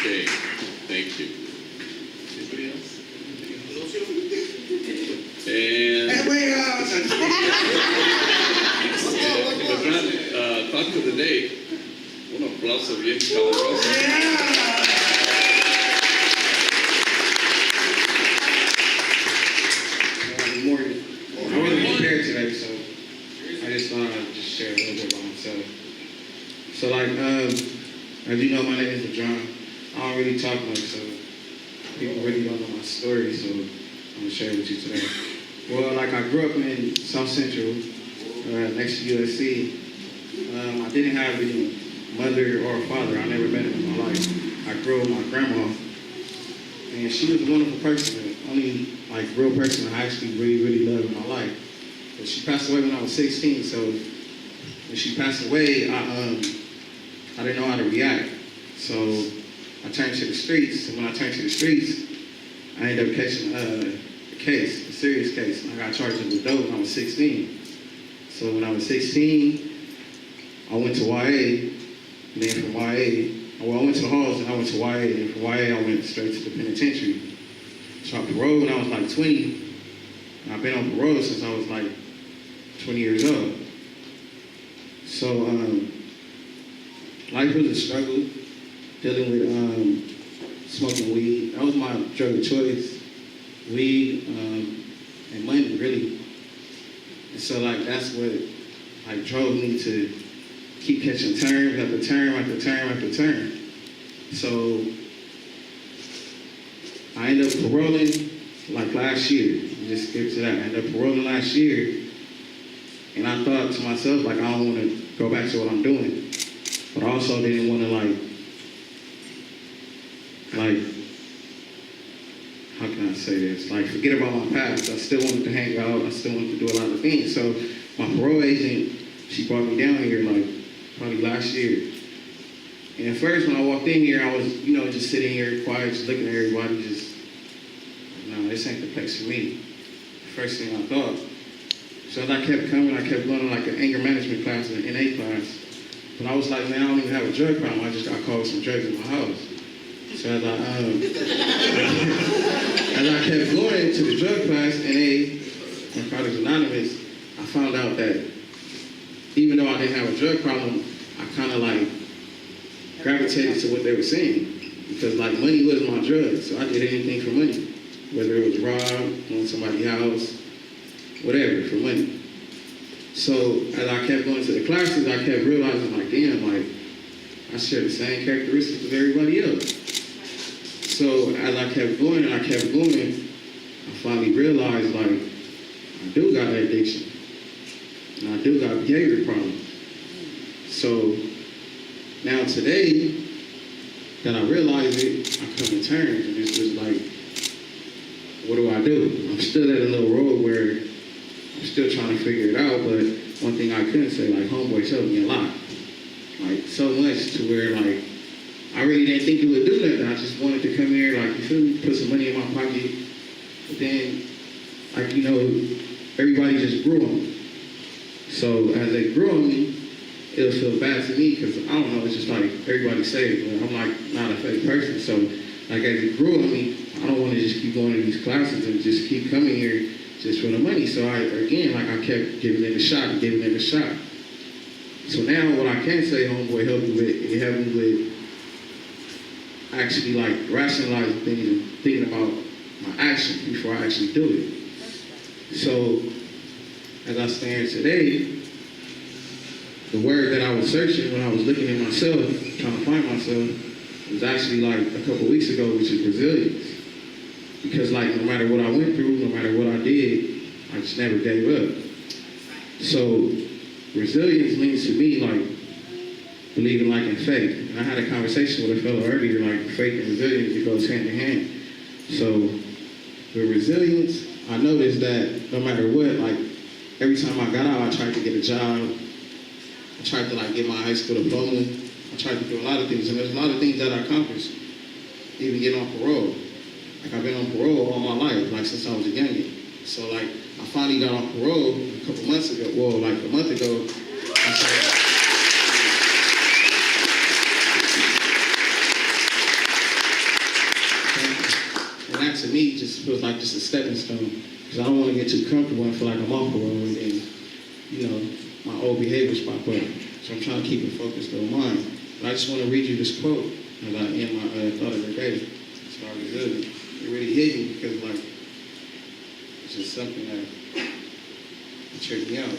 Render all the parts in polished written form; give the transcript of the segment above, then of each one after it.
Okay, thank you. Anybody else? And el gran taco de day, un aplauso bien caluroso. Good morning. I wasn't prepared today, so I just thought I'd just share a little bit about myself. So as you know, my name is John. I don't really talk much, so people really don't know my story, so I'm gonna share it with you today. Well, I grew up in South Central, next to USC. I didn't have any mother or father. I never met him in my life. I grew up with my grandma, and she was a wonderful person. The only real person I actually really loved in my life. But she passed away when I was 16, so when she passed away, I didn't know how to react. So I turned to the streets, and when I turned to the streets, I ended up catching a serious case. I got charged with dope when I was 16. So when I was 16, I went to YA, and then from YA, I went to the halls, and I went to YA, and from YA, I went straight to the penitentiary. So I paroled when I was 20, and I've been on parole since I was 20 years old. So life was a struggle, dealing with smoking weed. That was my drug of choice, weed and money, really. And so that's what drove me to keep catching terms after term after term after term. So I ended up paroling last year. Just skip to that. I ended up paroling last year, and I thought to myself, I don't want to go back to what I'm doing. But I also didn't want to how can I say this? Forget about my past. I still wanted to hang out. I still wanted to do a lot of things. So my parole agent, she brought me down here probably last year. And at first when I walked in here, I was, just sitting here quiet, just looking at everybody, no, this ain't the place for me. First thing I thought. So as I kept coming, I kept going to an anger management class and an NA class. But I was man, I don't even have a drug problem. I just got caught with some drugs in my house. So as I kept going to the drug class, NA, Narcotics Anonymous, I found out that even though I didn't have a drug problem, I kind of gravitated to what they were saying. Because money was my drug, so I did anything for money. Whether it was rob, on somebody's house, whatever, for money. So as I kept going to the classes, I kept realizing damn, I share the same characteristics as everybody else. So as I kept going and I kept going, I finally realized I do got an addiction. And I do got behavior problems. So now today that I realize it, I come to terms and it's just what do I do? I'm still at a little road where I'm still trying to figure it out, but one thing I couldn't say, homeboy helped me a lot. So much to where, I really didn't think it would do nothing. I just wanted to come here, you feel me, put some money in my pocket. But then, everybody just grew on me. So as they grew on me, it'll feel bad to me because, I don't know, it's just everybody says, but I'm not a fake person. So as it grew on me, I don't want to just keep going to these classes and just keep coming here just for the money. So I kept giving it a shot and giving it a shot. So now what I can say homeboy helped me with, it helped me with actually rationalizing things and thinking about my actions before I actually do it. So as I stand today, the word that I was searching when I was looking at myself, trying to find myself, was actually a couple weeks ago, which is resilience. Because no matter what I went through, no matter what I did, I just never gave up. So resilience means to me believing in faith. And I had a conversation with a fellow earlier, faith and resilience, it goes hand in hand. So with resilience, I noticed that no matter what, every time I got out, I tried to get a job. I tried to get my high school diploma. I tried to do a lot of things, and there's a lot of things that I accomplished, even getting on parole. I've been on parole all my life, since I was a youngin'. So I finally got on parole a couple months ago, a month ago. I said, feels like just a stepping stone. Because I don't want to get too comfortable and feel like I'm off the road and then, you know, my old behaviors pop up. So I'm trying to keep it focused on mine. But I just want to read you this quote as I end my thought of the day. It's already good. It really hit me because, like, it's just something that tripped me out.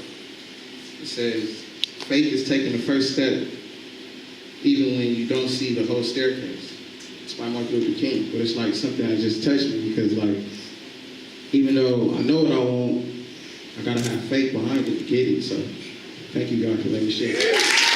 It says, faith is taking the first step even when you don't see the whole staircase. It's by Martin Luther King, but it's like something that just touched me because, like, even though I know what I want, I gotta have faith behind it to get it. So thank you, God, for letting me share.